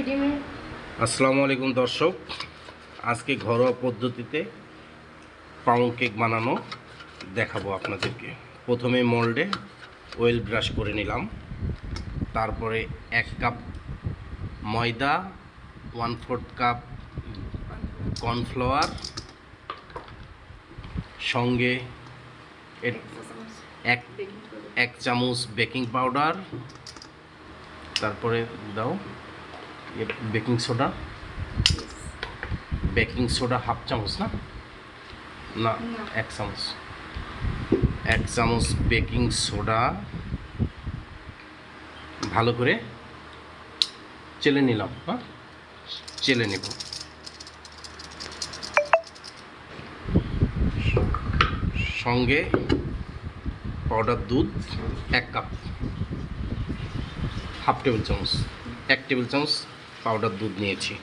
আসসালামু আলাইকুম দর্শক, আজকে ঘরোয়া পদ্ধতিতে পাউন্ড কেক বানানো দেখাবো আপনাদেরকে। প্রথমে মোল্ডে অয়েল ব্রাশ করে নিলাম, তারপরে 1 কাপ ময়দা, 1/4 কাপ কর্নফ্লাওয়ার, সঙ্গে এক চামচ বেকিং পাউডার, তারপরে দাও বেকিং সোডা হাফ চামচ না 1 চামচ, 1 চামচ বেকিং সোডা ভালো করে চেলে নিলাম। চেলে নেব। সঙ্গে পাউডার দুধ 1 কাপ, হাফ টেবিল চামচ, 1 টেবিল চামচ পাউডার দুধ নিয়েছি।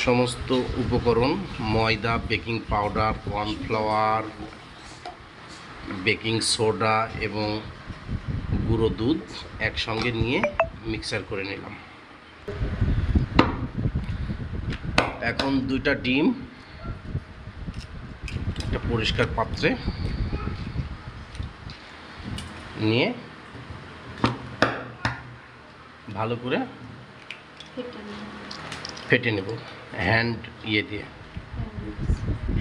সমস্ত উপকরণ ময়দা, baking powder, cornflour, baking soda এবং গুঁড়ো দুধ একসঙ্গে নিয়ে মিক্সার করে নিলাম। এখন 2টা ডিম একটা পরিষ্কার পাত্রে নিয়ে ভালো করে ফেটে নেব।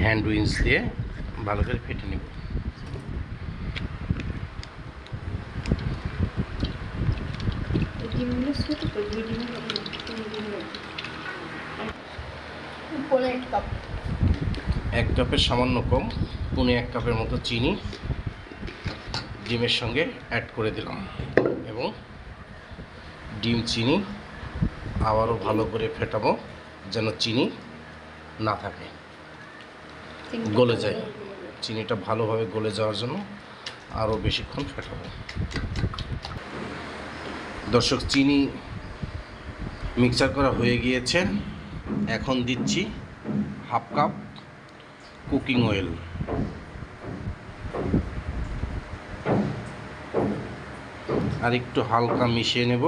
হ্যান্ড উইন্স দিয়ে ভালো করে ফেটে নেব। এক কাপের সামান্য কম, 1 কাপের মতো চিনি ডিমের সঙ্গে অ্যাড করে দিলাম এবং ডিম চিনি আবারও ভালো করে ফেটাবো যেন চিনি না থাকে, গলে যায়। চিনিটা ভালোভাবে গলে যাওয়ার জন্য আরও বেশিক্ষণ ফেটাবো। দর্শক, চিনি মিক্সার করা হয়ে গিয়েছে। এখন দিচ্ছি হাফ কাপ কুকিং অয়েল। আর একটু হালকা মিশিয়ে নেব।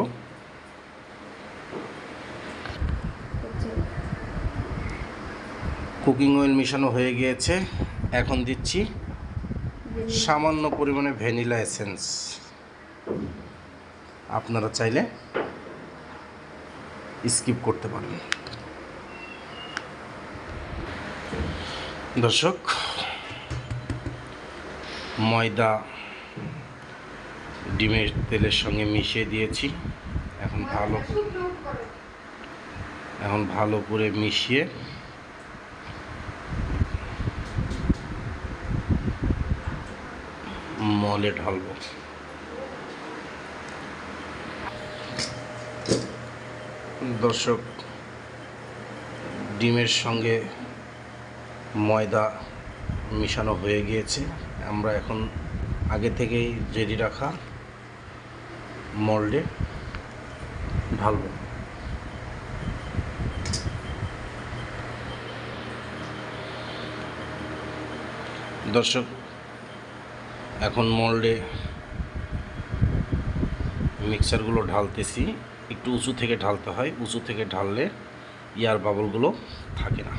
কুকিং অয়েল মেশানো হয়ে গিয়েছে। এখন দিচ্ছি সামান্য পরিমাণে ভ্যানিলা এসেন্স। আপনারা চাইলে স্কিপ করতে পারেন। দর্শক, ময়দা ডিমের তেলের সঙ্গে মিশিয়ে দিয়েছি। এখন ভালো করে মিশিয়ে মলে ঢালবো। দর্শক, ডিমের সঙ্গে ময়দা মিশানো হয়ে গিয়েছে। আমরা এখন আগে থেকেই রেডি রাখা মোল্ডে ঢালবো। দর্শক, এখন মোল্ডে মিক্সারগুলো ঢালতেছি। একটু উঁচু থেকে ঢালতে হয়, উঁচু থেকে ঢাললে এয়ার বাবলগুলো থাকে না।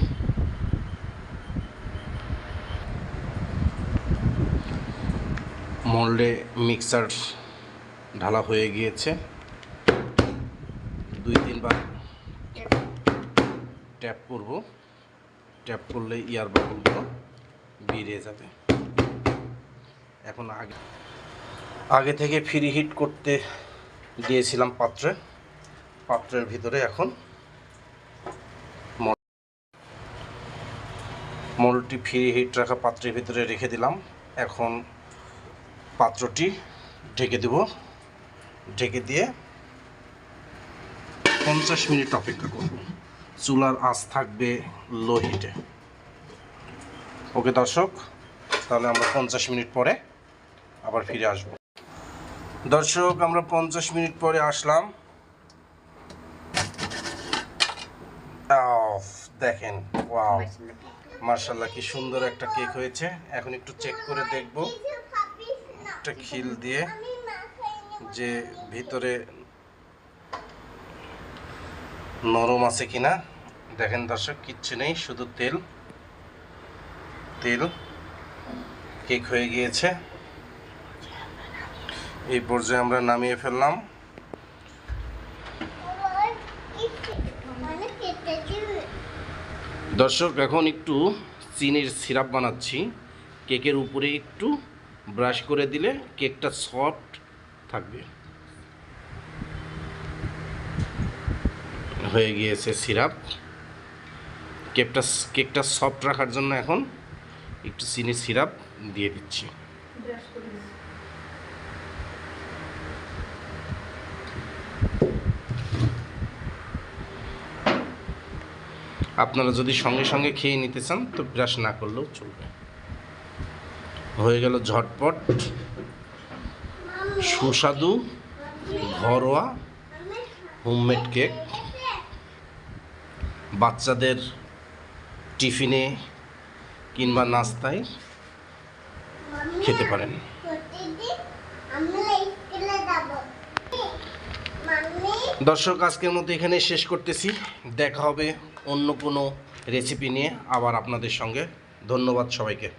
মোল্ডে মিক্সার ঢালা হয়ে গিয়েছে। 2-3 বার ট্যাপ করব। ট্যাপ করলে এয়ার বাবলগুলো বেরিয়ে যাবে। এখন আগে থেকে ফ্রি হিট করতে দিয়েছিলাম পাত্রের ভিতরে এখন মোল্ডটি ফ্রি হিট রাখা পাত্রের ভিতরে রেখে দিলাম। এখন পাত্রটি ঢেকে দেব। ঢেকে দিয়ে 50 মিনিট অপেক্ষা করব। চুলার আঁচ থাকবে লো হিটে। ওকে দর্শক, তাহলে আমরা 50 মিনিট পরে আবার ফিরে আসব। দর্শক, আমরা 50 মিনিট পরে আসলাম। দেখেন, ওয়াও, মাশাআল্লাহ, কি সুন্দর একটা কেক হয়েছে। এখন একটু চেক করে দেখব একটা খিল দিয়ে যে ভিতরে নরম আছে কিনা দেখেন দর্শক, কিচ্ছু নেই, শুধু তেল তেল। কেক হয়ে গিয়েছে। এই পর্যায়ে আমরা নামিয়ে ফেললাম। দর্শক এখন একটু চিনির সিরাপ বানাচ্ছি। কেকের উপরে একটু ব্রাশ করে দিলে কেকটা সফট থাকবে। হয়ে গিয়েছে সিরাপ। কেকটা সফট রাখার জন্য এখন একটু চিনির সিরাপ দিয়ে দিচ্ছি। আপনারা যদি সঙ্গে সঙ্গে খেয়ে নিতে চান তো ব্রাশ না করলেও চলবে। হয়ে গেল ঝটপট সুস্বাদু ঘরোয়া হোমমেড কেক। বাচ্চাদের টিফিনে কিংবা নাস্তায় খেতে পারেন। দর্শক আজকের মতো এখানে শেষ করতেছি। দেখা হবে অন্য কোনো রেসিপি নিয়ে আবার আপনাদের সঙ্গে। ধন্যবাদ সবাইকে।